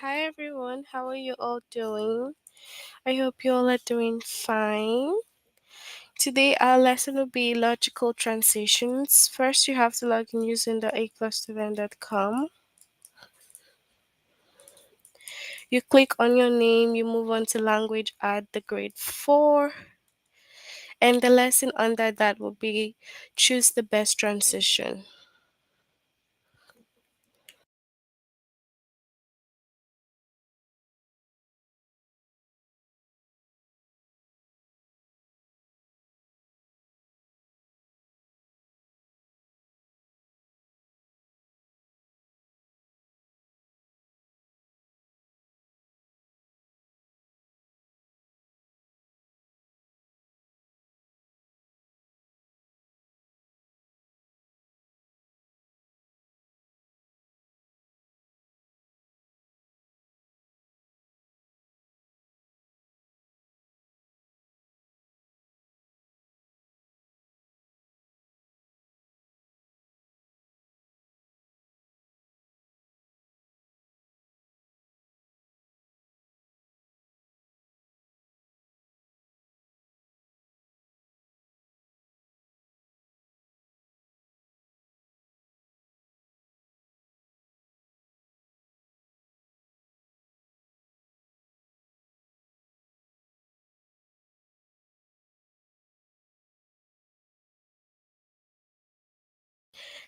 Hi everyone, how are you all doing? I hope you all are doing fine. Today our lesson will be logical transitions. First, you have to log in using the aclustevent.com. You click on your name, you move on to language at the grade 4, and the lesson under that will be choose the best transition.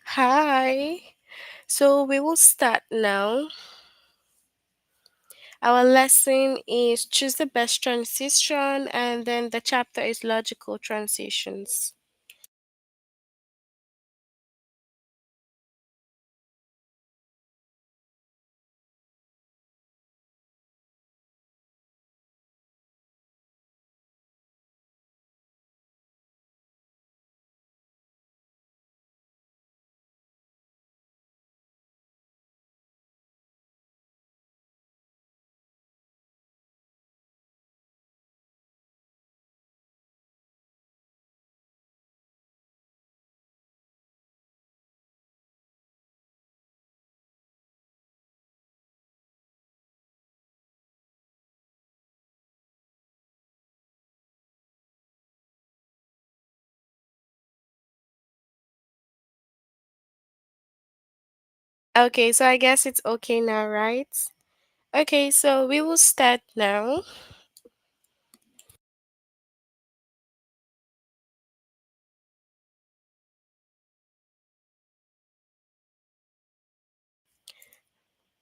Hi. So we will start now. Our lesson is choose the best transition, and then the chapter is logical transitions. Okay, so I guess it's okay now, right? Okay, so we will start now.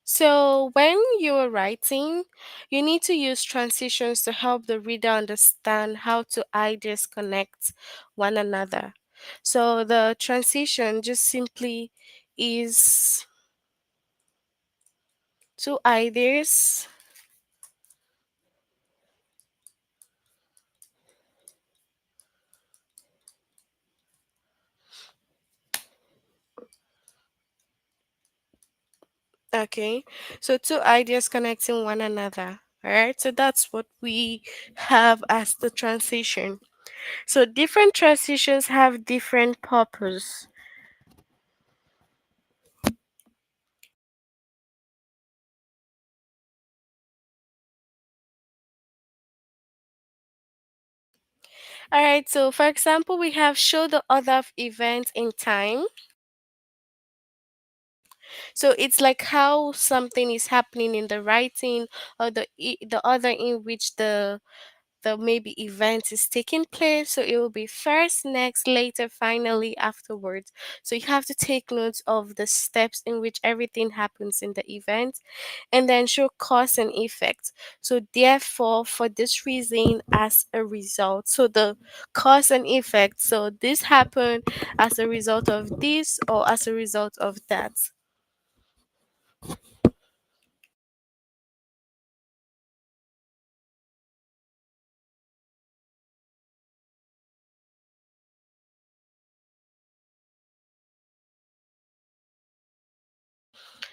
So, when you're writing, you need to use transitions to help the reader understand how two ideas connect one another. So, the transition just simply is two ideas. Okay, so two ideas connecting one another. All right, so that's what we have as the transition. So different transitions have different purpose. All right, so for example, we have show the order of events in time. So it's like how something is happening in the writing, or the order in which the maybe event is taking place. So it will be first, next, later, finally, afterwards. So you have to take notes of the steps in which everything happens in the event, and then show cause and effect. So therefore, for this reason, as a result. So the cause and effect. So this happened as a result of this or as a result of that.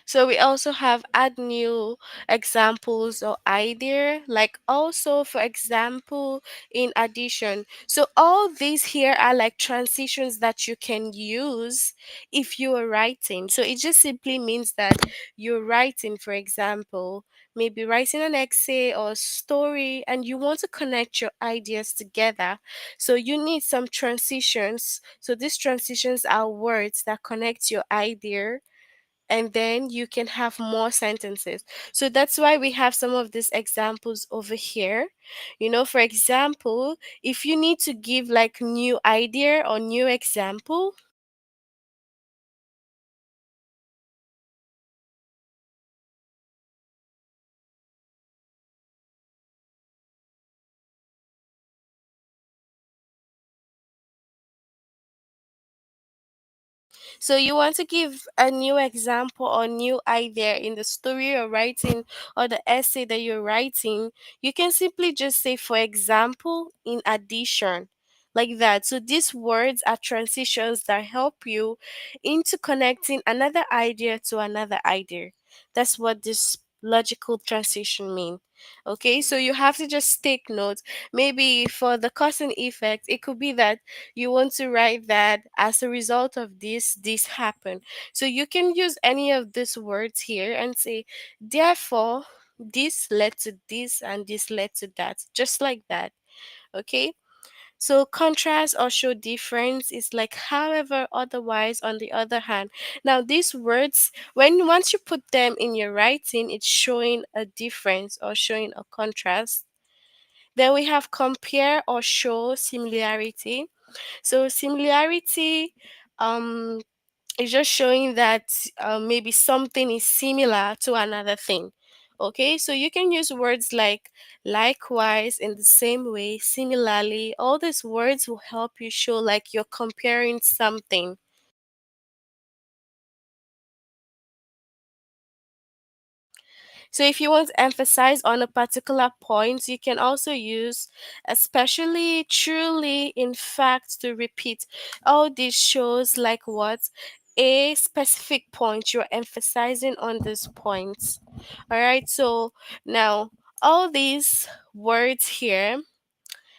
So we also have add new examples or idea, like also for example in addition. So all these here are like transitions that you can use if you are writing. So it just simply means that you're writing, for example, maybe writing an essay or story and you want to connect your ideas together. So you need some transitions. So these transitions are words that connect your idea, and then you can have more sentences. So that's why we have some of these examples over here. For example, if you need to give like new idea or new example, so you want to give a new example or new idea in the story you're writing or the essay that you're writing, you can simply just say, for example, in addition, like that. So these words are transitions that help you into connecting another idea to another idea. That's what this logical transition mean. Okay, so you have to just take notes. Maybe for the cause and effect, it could be that you want to write that as a result of this happened. So you can use any of these words here and say, therefore, this led to this and this led to that, just like that. Okay, so contrast or show difference is like however, otherwise, on the other hand. Now these words, when once you put them in your writing, it's showing a difference or showing a contrast. Then we have compare or show similarity. So similarity um is just showing that maybe something is similar to another thing. Okay, so you can use words like likewise, in the same way, similarly. All these words will help you show like you're comparing something. So if you want to emphasize on a particular point, you can also use especially, truly, in fact, to repeat. All these shows like what? A specific point. You're emphasizing on this point. All right. So now all these words here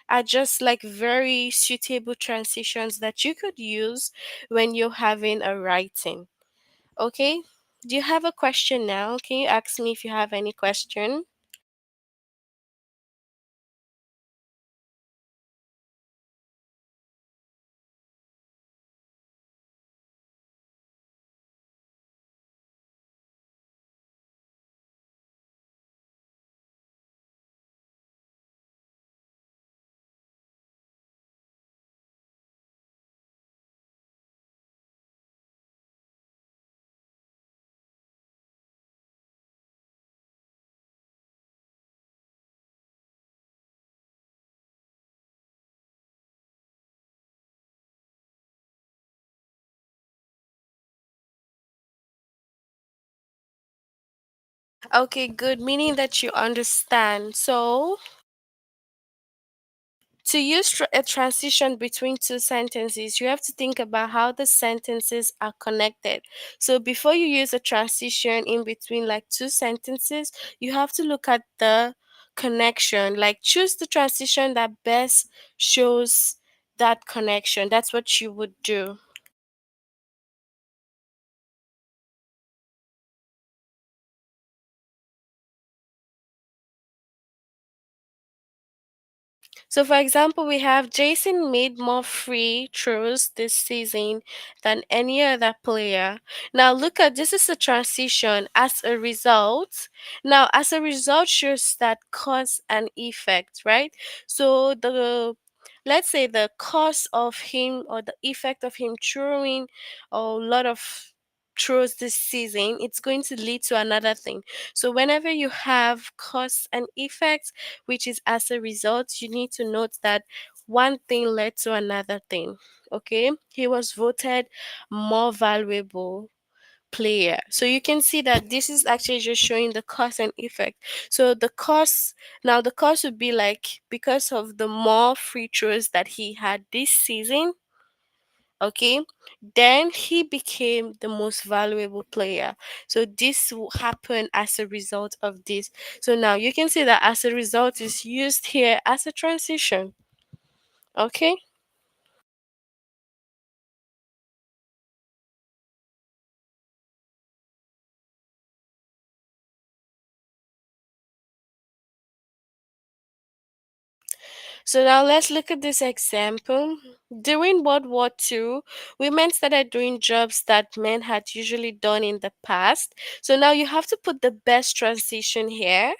are just like very suitable transitions that you could use when you're having a writing. Okay. Do you have a question now? Can you ask me if you have any question? Okay, good. Meaning that you understand. So, to use a transition between two sentences, you have to think about how the sentences are connected. So, before you use a transition in between like two sentences, you have to look at the connection. Like, choose the transition that best shows that connection. That's what you would do. So, for example, we have Jason made more free throws this season than any other player. Now, look at this is a transition as a result. Now, as a result shows that cause and effect, right? So, let's say the cause of him or the effect of him throwing a lot of throws this season, it's going to lead to another thing. So, whenever you have cause and effect, which is as a result, you need to note that one thing led to another thing. Okay, he was voted more valuable player. So you can see that this is actually just showing the cause and effect. So the cause, now the cause would be like because of the more free throws that he had this season, Okay, then he became the most valuable player. So this happened as a result of this. So now you can see that as a result is used here as a transition. Okay, so now let's look at this example. During World War II, women started doing jobs that men had usually done in the past. So now you have to put the best transition here.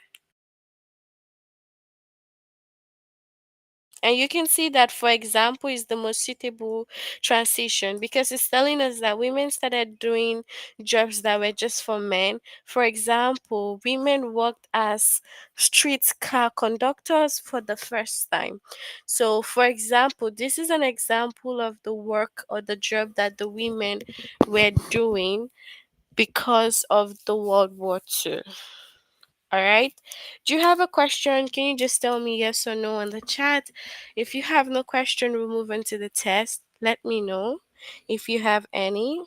And you can see that, for example, is the most suitable transition because it's telling us that women started doing jobs that were just for men. For example, women worked as street car conductors for the first time. So, for example, this is an example of the work or the job that the women were doing because of the World War II. All right. Do you have a question? Can you just tell me yes or no on the chat? If you have no question, we'll move on to the test. Let me know if you have any.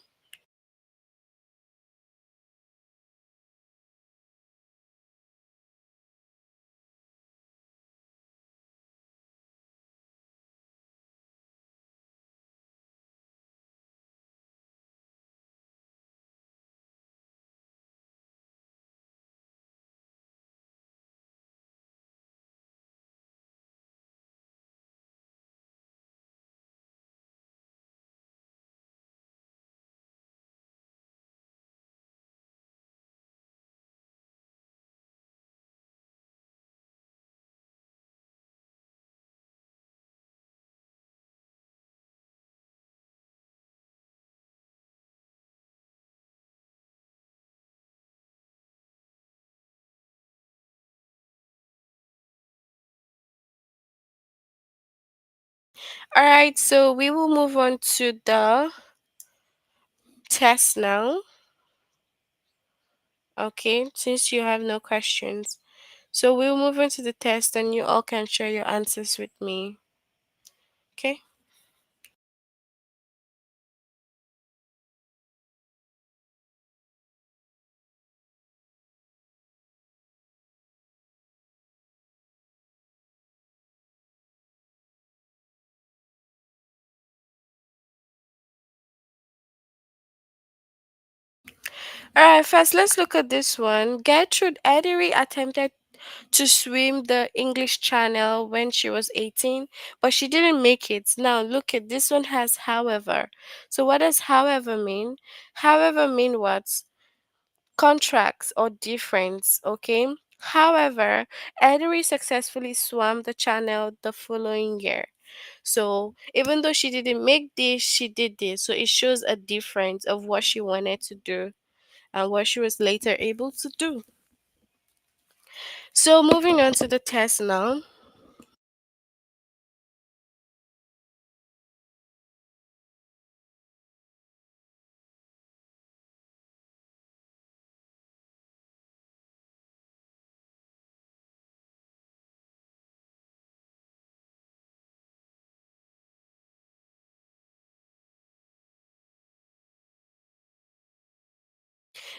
All right. So we will move on to the test now. Okay. Since you have no questions. So we'll move on to the test and you all can share your answers with me. Okay. All right. First, let's look at this one. Gertrude Edery attempted to swim the English Channel when she was 18, but she didn't make it. Now, look at this one has however. So, what does however mean? However, mean what? Contracts or difference, okay? However, Edery successfully swam the channel the following year. So, even though she didn't make this, she did this. So, it shows a difference of what she wanted to do and what she was later able to do. So, moving on to the test now.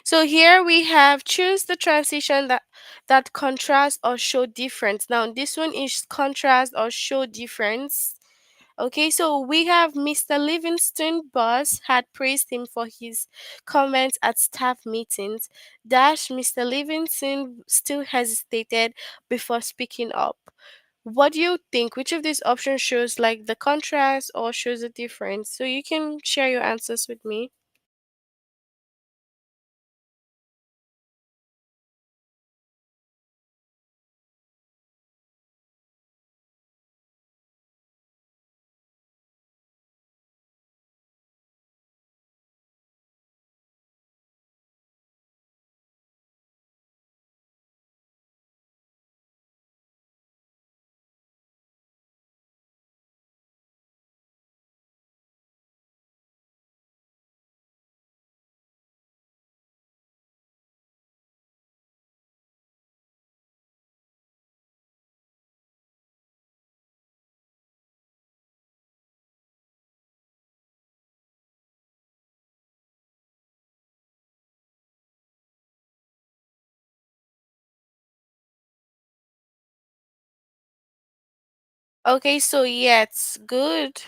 So here we have choose the transition that contrast or show difference. Now this one is contrast or show difference. Okay, so we have Mr. Livingston boss had praised him for his comments at staff meetings. Dash Mr. Livingston still hesitated before speaking up. What do you think? Which of these options shows like the contrast or shows a difference? So you can share your answers with me. Okay, so yes, good.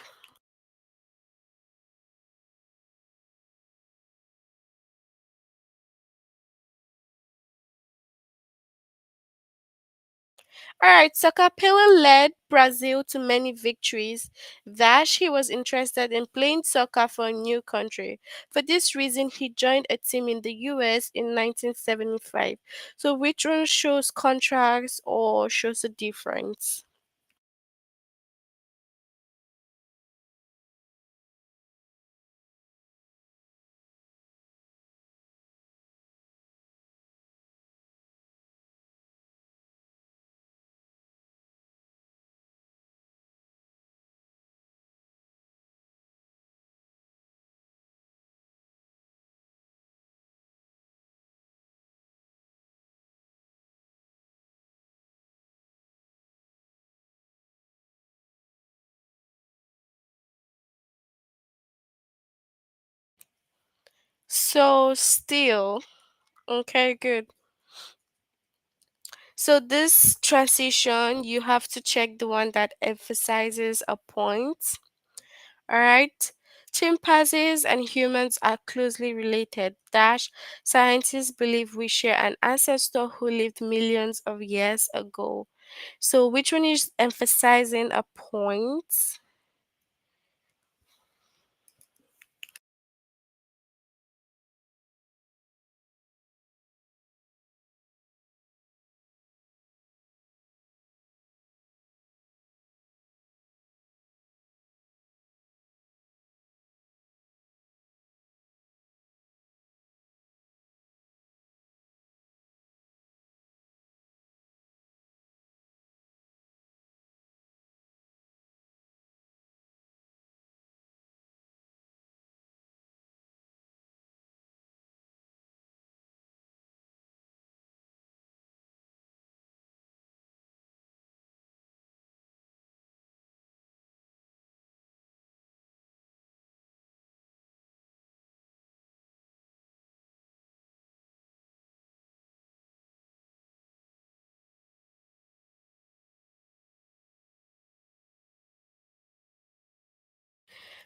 All right, so Capella led Brazil to many victories. Dash he was interested in playing soccer for a new country. For this reason, he joined a team in the US in 1975. So, which one shows contrast or shows a difference? So, still, okay, good. So, this transition, you have to check the one that emphasizes a point. Alright. Chimpanzees and humans are closely related. Dash scientists believe we share an ancestor who lived millions of years ago. So which one is emphasizing a point?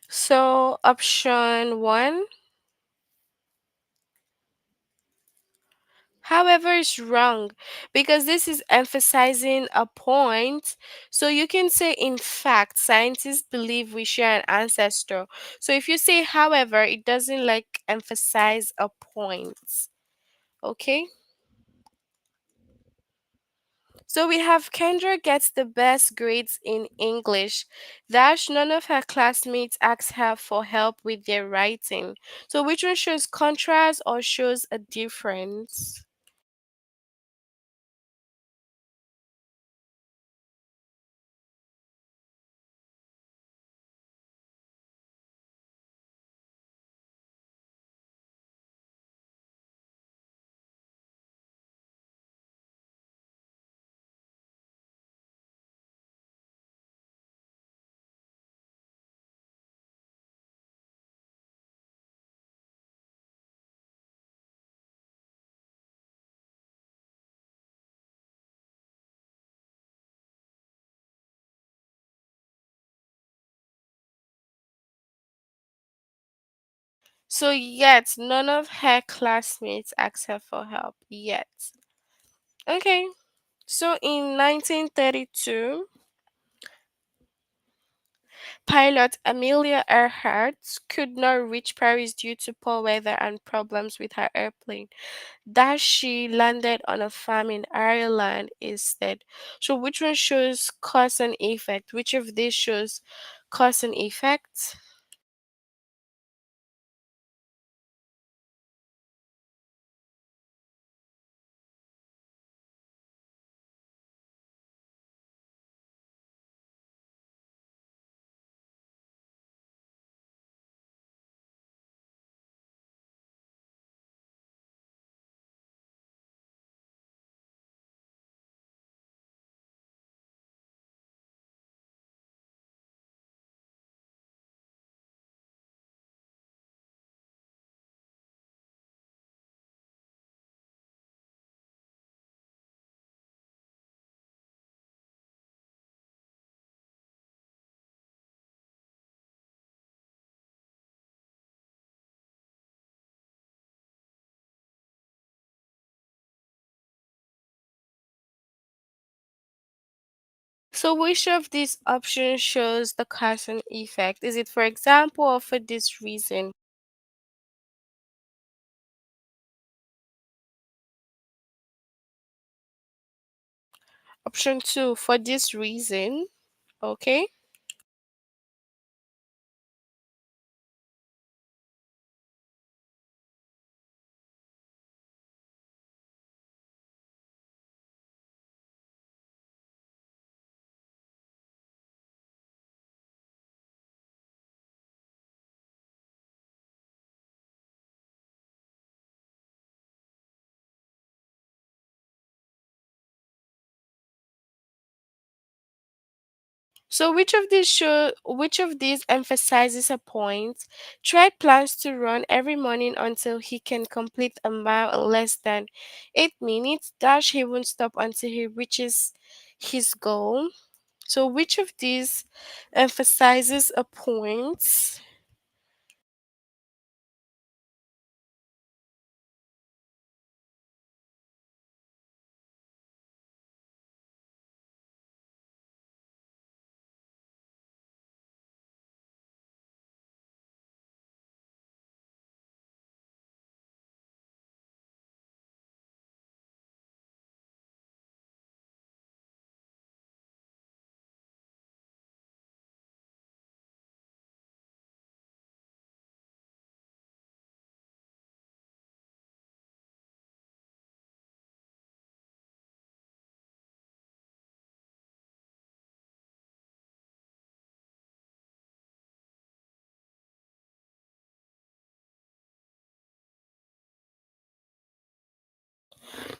So option one, however, is wrong because this is emphasizing a point. So you can say, in fact, scientists believe we share an ancestor. So if you say, however, it doesn't like emphasize a point. Okay. So we have Kendra gets the best grades in English. Dash none of her classmates ask her for help with their writing. So which one shows contrast or shows a difference? So yet none of her classmates asked her for help yet. Okay. So in 1932, pilot Amelia Earhart could not reach Paris due to poor weather and problems with her airplane. That she landed on a farm in Ireland instead. So which one shows cause and effect? Which of these shows cause and effect? So, which of these options shows the cause and effect? Is it for example or for this reason? Option two, for this reason. Okay. So which of these emphasizes a point? Tread plans to run every morning until he can complete a mile in less than 8 minutes. Dash he won't stop until he reaches his goal. So which of these emphasizes a point?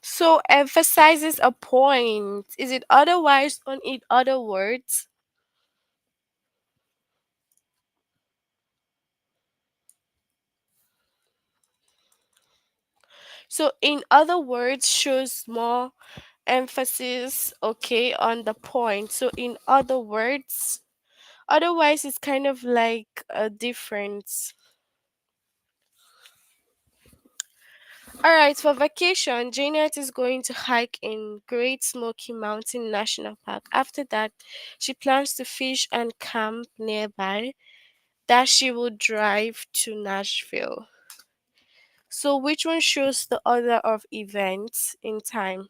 So emphasizes a point. Is it otherwise on in other words? So in other words shows more emphasis, okay, on the point. So in other words, otherwise it's kind of like a difference. All right, for vacation, Janet is going to hike in Great Smoky Mountain National Park. After that, she plans to fish and camp nearby. That she will drive to Nashville. So which one shows the order of events in time?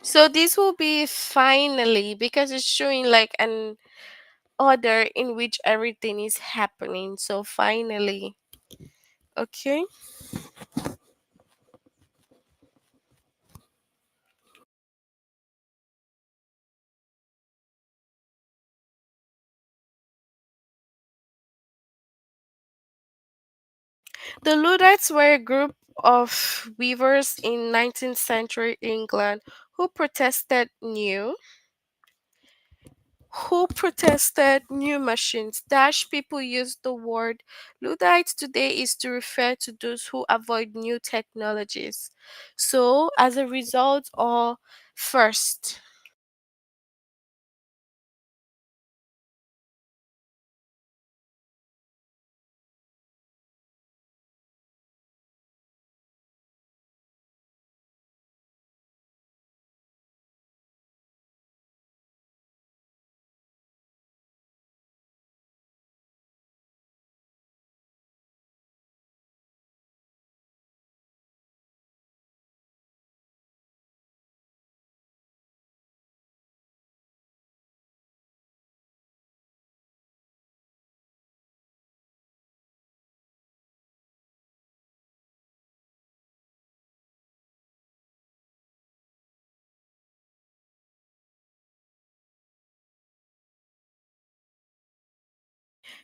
So this will be finally because it's showing like an order in which everything is happening. So finally, okay. The Luddites were a group of weavers in 19th century England who protested new new machines. Dash people use the word Luddites today is to refer to those who avoid new technologies. So as a result or first.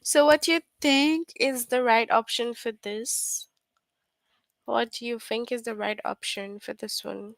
So, what do you think is the right option for this? What do you think is the right option for this one?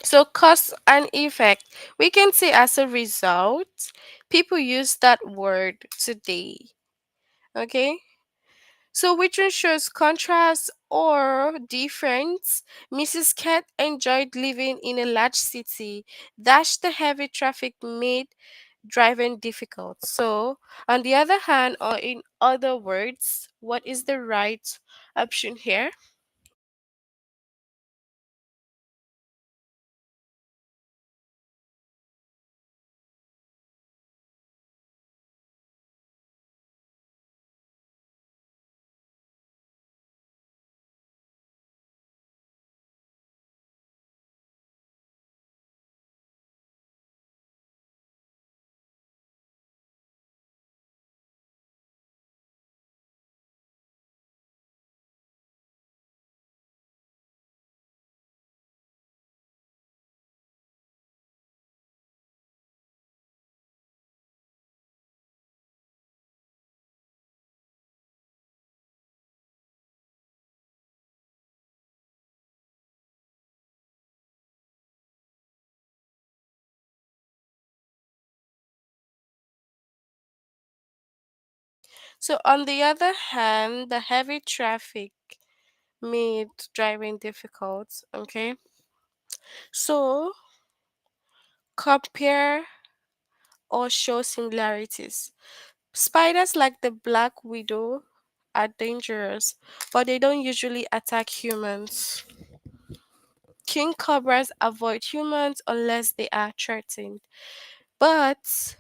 So, cause and effect, we can say as a result, people use that word today. Okay? So, which one shows contrast or difference? Mrs. Cat enjoyed living in a large city. Dash the heavy traffic made driving difficult. So, on the other hand, or in other words, what is the right option here? So, on the other hand, the heavy traffic made driving difficult. Okay, so compare or show similarities. Spiders like the black widow are dangerous, but they don't usually attack humans. King cobras avoid humans unless they are threatened. But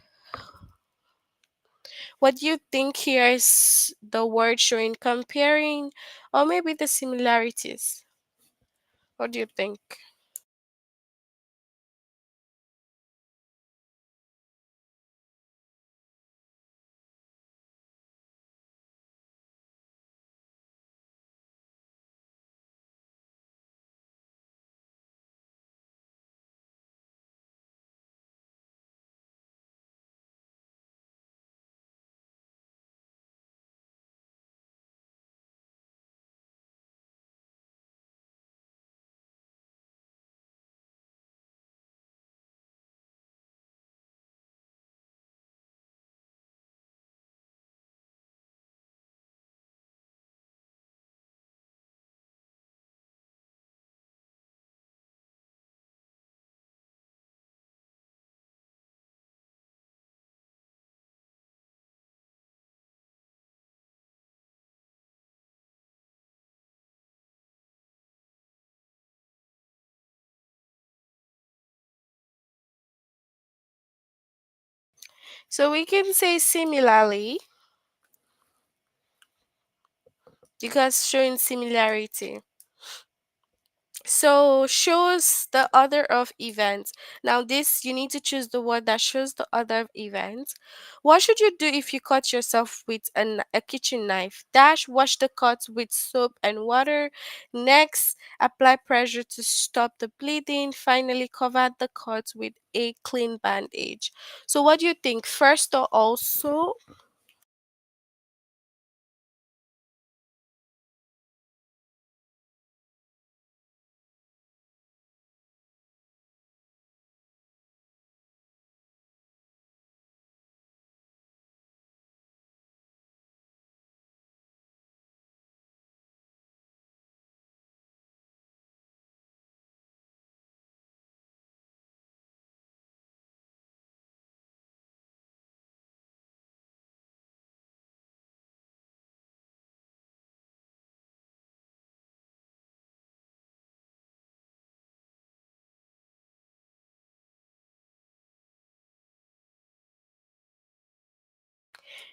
what do you think here is the word showing comparing or maybe the similarities? What do you think? So we can say similarly because showing similarity. So shows the order of events. Now this you need to choose the word that shows the order of events. What should you do if you cut yourself with a kitchen knife? Dash wash the cut with soap and water. Next, apply pressure to stop the bleeding. Finally, cover the cut with a clean bandage. So what do you think? First or also?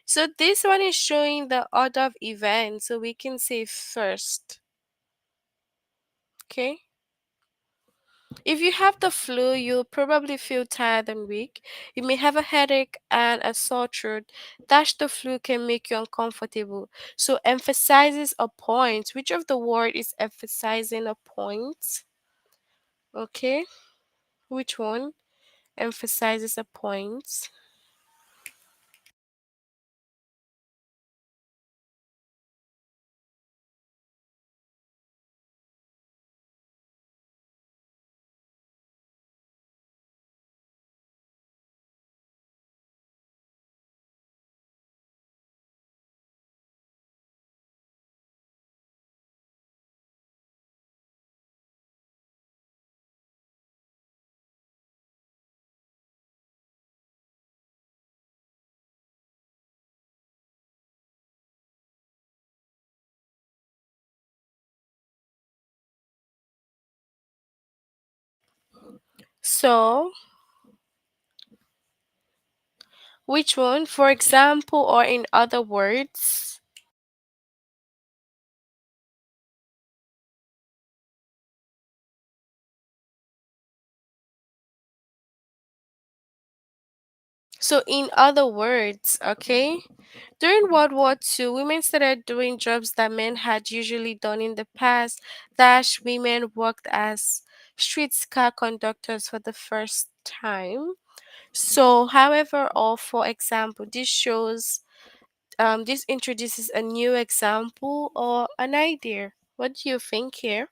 So this one is showing the order of events. So we can say first. Okay. If you have the flu, you'll probably feel tired and weak. You may have a headache and a sore throat. Dash the flu can make you uncomfortable. So emphasizes a point. Which of the word is emphasizing a point? Okay. Which one emphasizes a point? So, which one? For example, or in other words? So, in other words, okay? During World War II, women started doing jobs that men had usually done in the past. Dash women worked as streetcar conductors for the first time. So, however, or for example, this introduces a new example or an idea. What do you think here?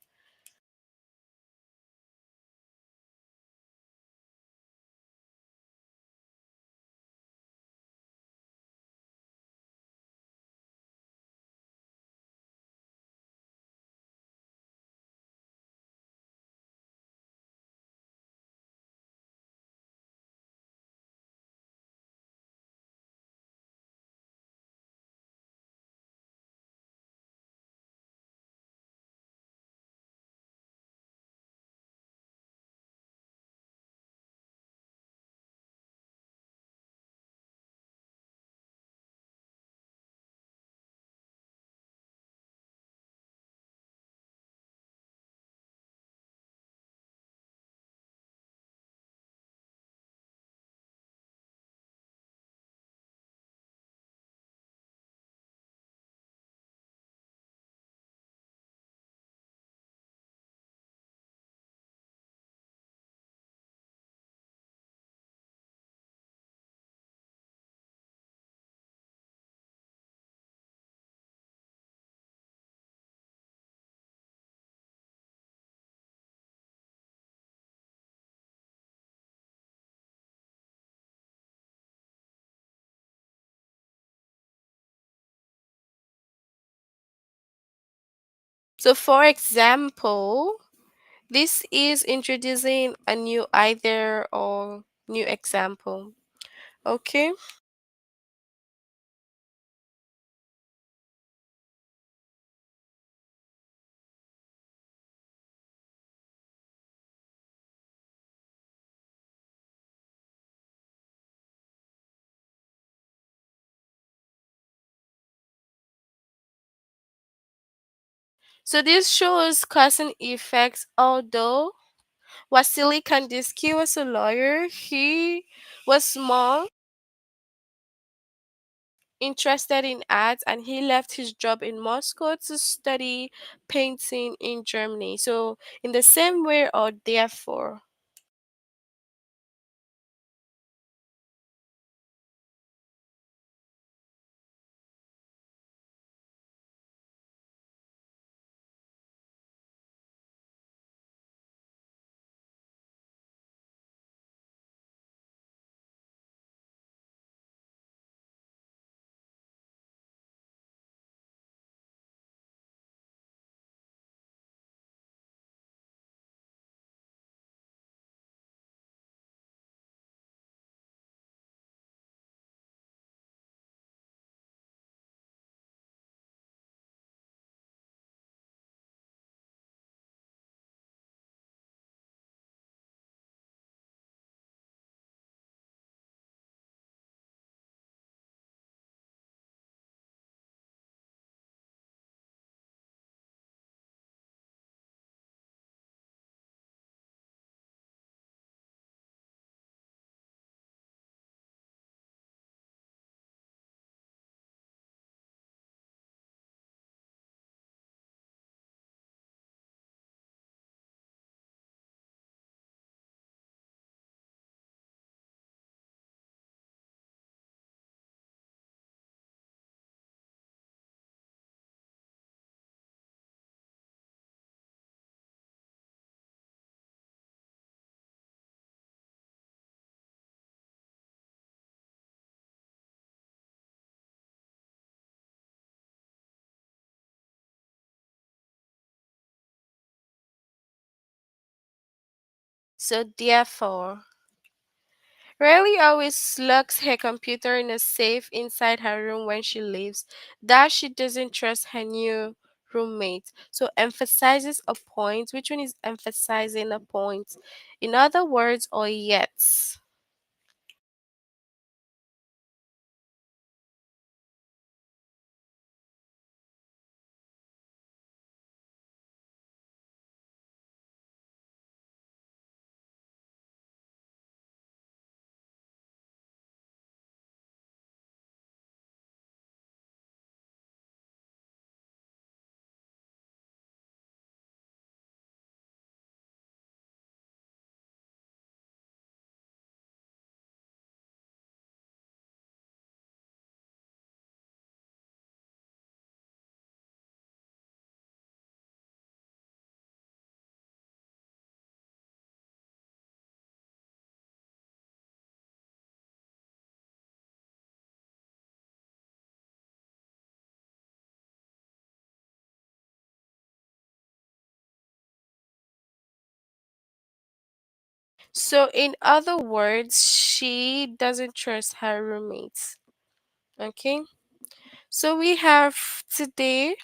So, for example, this is introducing a new either or new example. Okay. So this shows cause and effects. Although Wasily Kandinsky was a lawyer, he was more interested in art and he left his job in Moscow to study painting in Germany. So in the same way or therefore. So therefore, Riley always locks her computer in a safe inside her room when she leaves, that she doesn't trust her new roommate. So emphasizes a point. Which one is emphasizing a point? In other words, or yet. So in other words, she doesn't trust her roommates. Okay. So we have today,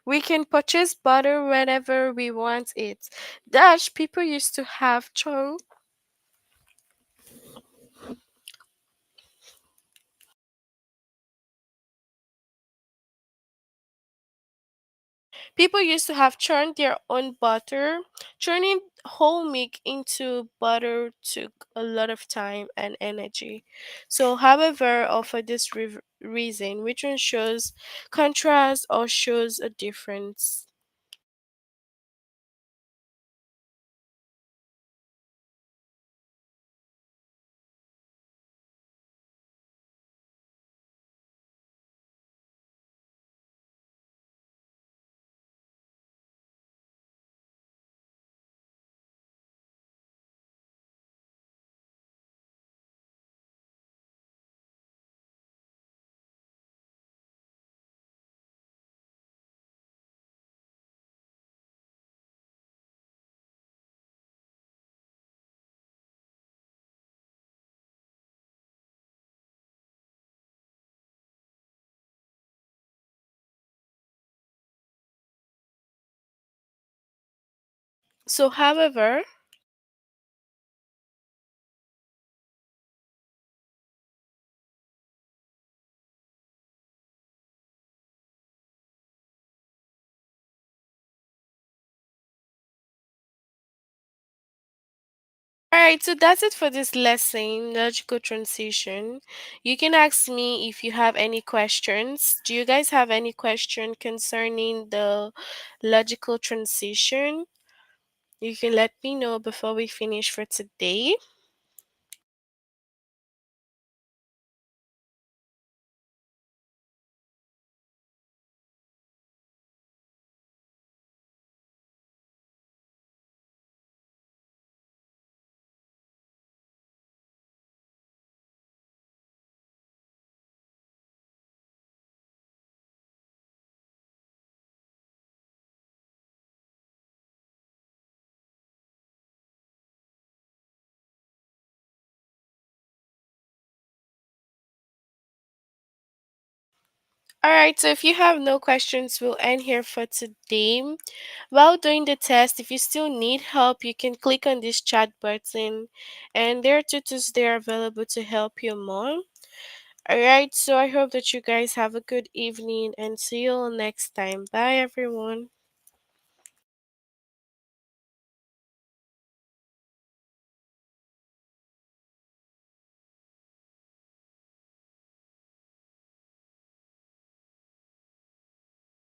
we can purchase butter whenever we want it. Dash, people used to have churn. People used to have churned their own butter. Churning whole milk into butter took a lot of time and energy. So, however, for this reason, which one shows contrast or shows a difference? So, however, alright, so that's it for this lesson, logical transition. You can ask me if you have any questions. Do you guys have any question concerning the logical transition? You can let me know before we finish for today. Alright, so if you have no questions, we'll end here for today. While doing the test, if you still need help, you can click on this chat button, and there are tutors there available to help you more. Alright, so I hope that you guys have a good evening and see you all next time. Bye, everyone.